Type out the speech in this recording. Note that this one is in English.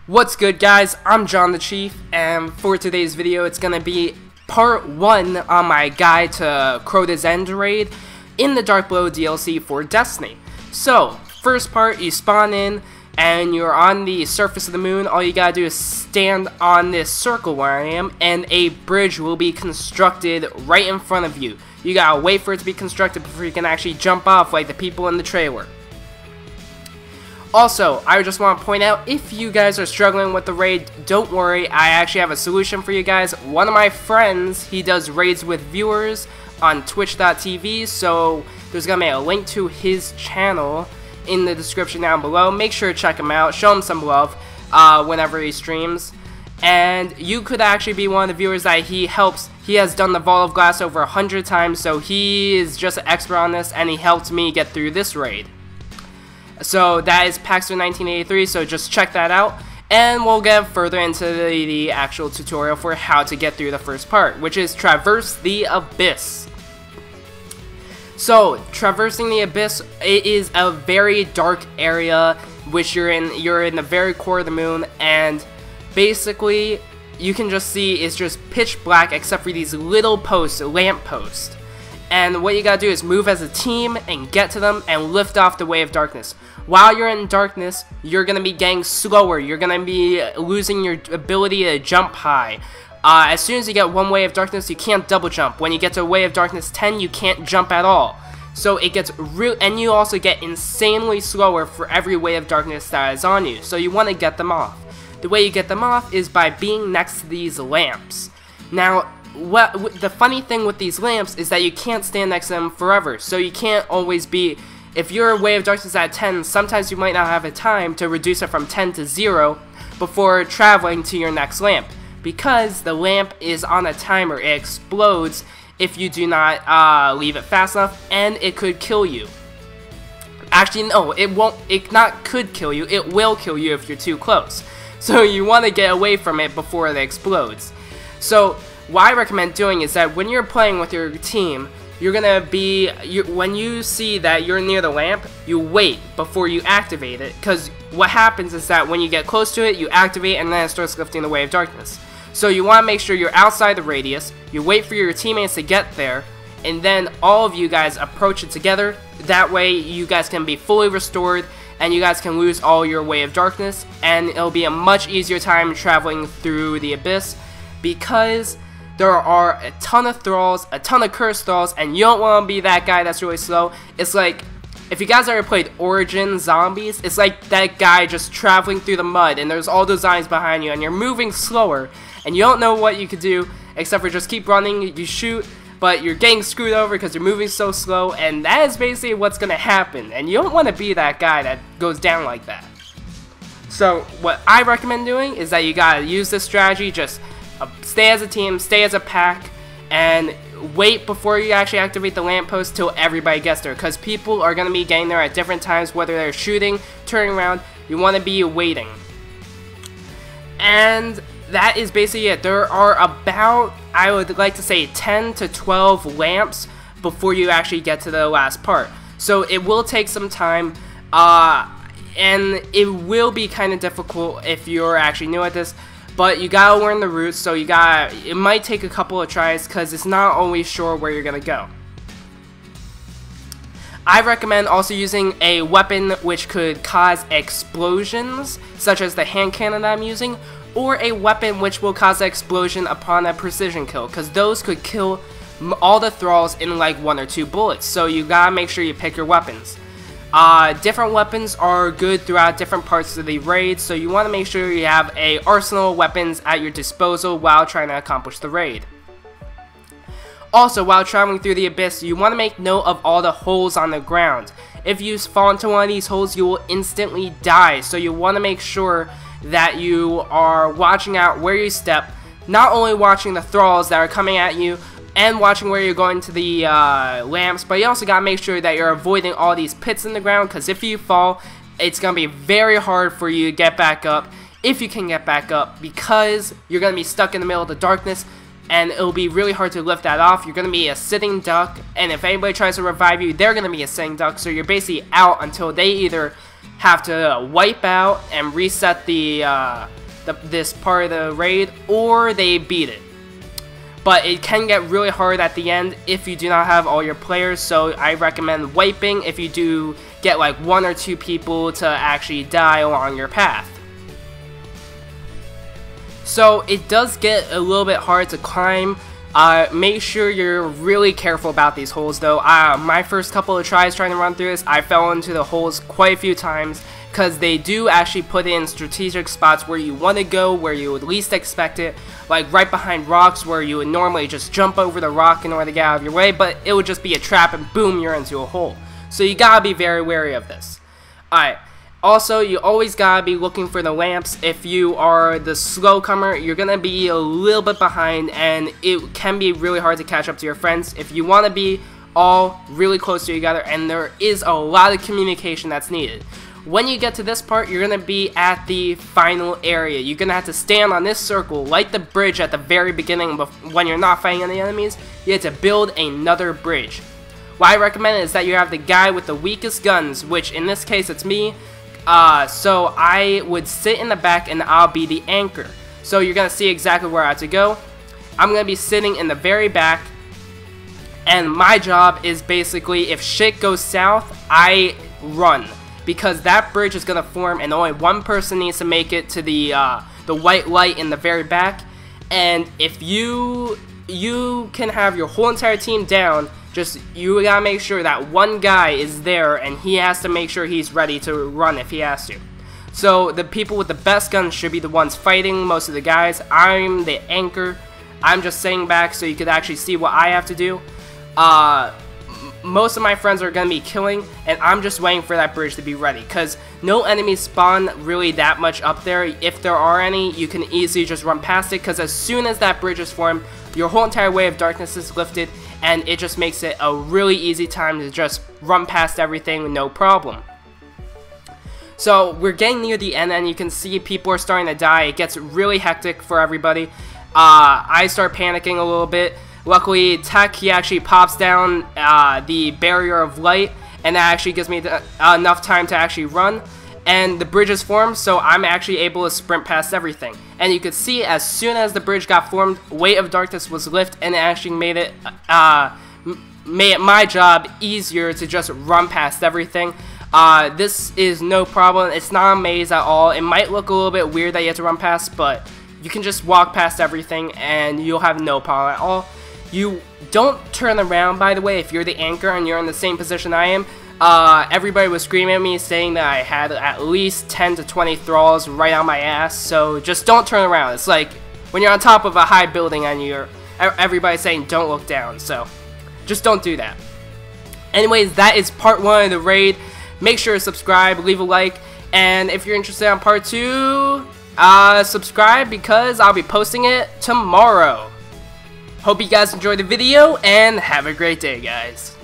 What's good, guys? I'm John the Chief, and for today's video it's gonna be part 1 on my guide to Crota's End raid in the Dark Below DLC for Destiny. So, first part, you spawn in and you're on the surface of the moon. All you gotta do is stand on this circle where I am, and a bridge will be constructed right in front of you. You gotta wait for it to be constructed before you can actually jump off like the people in the trailer. Also, I just want to point out, if you guys are struggling with the raid, don't worry, I actually have a solution for you guys. One of my friends, he does raids with viewers on twitch.tv, so there's going to be a link to his channel in the description down below. Make sure to check him out, show him some love whenever he streams. And you could actually be one of the viewers that he helps. He has done the Vault of Glass over 100 times, so he is just an expert on this, and he helped me get through this raid. So that is Paxter 1983, so just check that out, and we'll get further into the actual tutorial for how to get through the first part, which is Traverse the Abyss. So, traversing the Abyss, it is a very dark area, which you're in the very core of the moon, and basically, you can just see it's just pitch black except for these little posts, lamp posts. And what you gotta do is move as a team and get to them and lift off the Way of Darkness. While you're in darkness, you're gonna be getting slower. You're gonna be losing your ability to jump high. As soon as you get one Way of Darkness, you can't double jump. When you get to Way of Darkness 10, you can't jump at all. So it gets real, and you also get insanely slower for every Way of Darkness that is on you. So you want to get them off. The way you get them off is by being next to these lamps. Now, the funny thing with these lamps is that you can't stand next to them forever, so you can't always be, if your Way of Darkness at 10, sometimes you might not have a time to reduce it from 10 to 0 before traveling to your next lamp, because the lamp is on a timer. It explodes if you do not leave it fast enough, and it could kill you. Actually, no, it won't. It not could kill you, it will kill you if you're too close. So you want to get away from it before it explodes. So what I recommend doing is that when you're playing with your team, you're gonna be, when you see that you're near the lamp, you wait before you activate it, because what happens is that when you get close to it, you activate and then it starts lifting the Way of Darkness. So you want to make sure you're outside the radius, you wait for your teammates to get there, and then all of you guys approach it together. That way you guys can be fully restored, and you guys can lose all your Way of Darkness, and it'll be a much easier time traveling through the Abyss, because there are a ton of thralls, a ton of cursed thralls, and you don't want to be that guy that's really slow. It's like, if you guys ever played Origin Zombies, it's like that guy just traveling through the mud, and there's all those zombies behind you, and you're moving slower, and you don't know what you could do, except for just keep running. You shoot, but you're getting screwed over because you're moving so slow, and that is basically what's going to happen, and you don't want to be that guy that goes down like that. So, what I recommend doing is that you gotta use this strategy. Just stay as a team, stay as a pack, and wait before you actually activate the lamppost till everybody gets there, because people are going to be getting there at different times, whether they're shooting, turning around. You want to be waiting. And that is basically it. There are about, I would like to say, 10 to 12 lamps before you actually get to the last part. So it will take some time, and it will be kind of difficult if you're actually new at this. But you gotta learn the routes, so it might take a couple of tries, because it's not always sure where you're gonna go. I recommend also using a weapon which could cause explosions, such as the hand cannon that I'm using, or a weapon which will cause an explosion upon a precision kill, because those could kill all the thralls in like 1 or 2 bullets, so you gotta make sure you pick your weapons. Different weapons are good throughout different parts of the raid, so you want to make sure you have an arsenal of weapons at your disposal while trying to accomplish the raid. Also, while traveling through the Abyss, you want to make note of all the holes on the ground. If you fall into one of these holes, you will instantly die, so you want to make sure that you are watching out where you step, not only watching the thralls that are coming at you, and watching where you're going to the lamps, but you also gotta make sure that you're avoiding all these pits in the ground, because if you fall, it's gonna be very hard for you to get back up, if you can get back up, because you're gonna be stuck in the middle of the darkness, and it'll be really hard to lift that off. You're gonna be a sitting duck, and if anybody tries to revive you, they're gonna be a sitting duck, so you're basically out until they either have to wipe out and reset this part of the raid, or they beat it. But it can get really hard at the end if you do not have all your players, so I recommend wiping if you do get like 1 or 2 people to actually die along your path. So it does get a little bit hard to climb. Make sure you're really careful about these holes though. My first couple of tries trying to run through this, I fell into the holes quite a few times, because they do actually put in strategic spots where you want to go, where you would least expect it, like right behind rocks where you would normally just jump over the rock in order to get out of your way, but it would just be a trap and boom, you're into a hole. So you gotta be very wary of this. Alright, also you always gotta be looking for the lamps. If you are the slow comer, you're gonna be a little bit behind and it can be really hard to catch up to your friends. If you want to be all really close to each other, and there is a lot of communication that's needed. When you get to this part, you're going to be at the final area. You're going to have to stand on this circle, like the bridge at the very beginning when you're not fighting any enemies. You have to build another bridge. What I recommend is that you have the guy with the weakest guns, which in this case it's me. So I would sit in the back and I'll be the anchor. So you're going to see exactly where I have to go. I'm going to be sitting in the very back. And my job is basically, if shit goes south, I run. Because that bridge is going to form and only one person needs to make it to the white light in the very back. And if you can have your whole entire team down, just you gotta make sure that one guy is there and he has to make sure he's ready to run if he has to. So the people with the best guns should be the ones fighting most of the guys. I'm the anchor. I'm just sitting back so you could actually see what I have to do. Most of my friends are going to be killing, and I'm just waiting for that bridge to be ready, because no enemies spawn really that much up there. If there are any, you can easily just run past it, because as soon as that bridge is formed, your whole entire way of darkness is lifted, and it just makes it a really easy time to just run past everything with no problem. So we're getting near the end, and you can see people are starting to die. It gets really hectic for everybody. I start panicking a little bit. Luckily, Tech, he actually pops down the barrier of light, and that actually gives me enough time to actually run. And the bridge is formed, so I'm actually able to sprint past everything. And you could see, as soon as the bridge got formed, Weight of Darkness was lifted, and it actually made it my job easier to just run past everything. This is no problem. It's not a maze at all. It might look a little bit weird that you have to run past, but you can just walk past everything, and you'll have no problem at all. You don't turn around, by the way, if you're the anchor and you're in the same position I am. Everybody was screaming at me saying that I had at least 10 to 20 thralls right on my ass, so just don't turn around. It's like when you're on top of a high building and everybody's saying don't look down, so just don't do that. Anyways, that is part 1 of the raid. Make sure to subscribe, leave a like, and if you're interested in part 2, subscribe because I'll be posting it tomorrow. Hope you guys enjoyed the video, and have a great day, guys.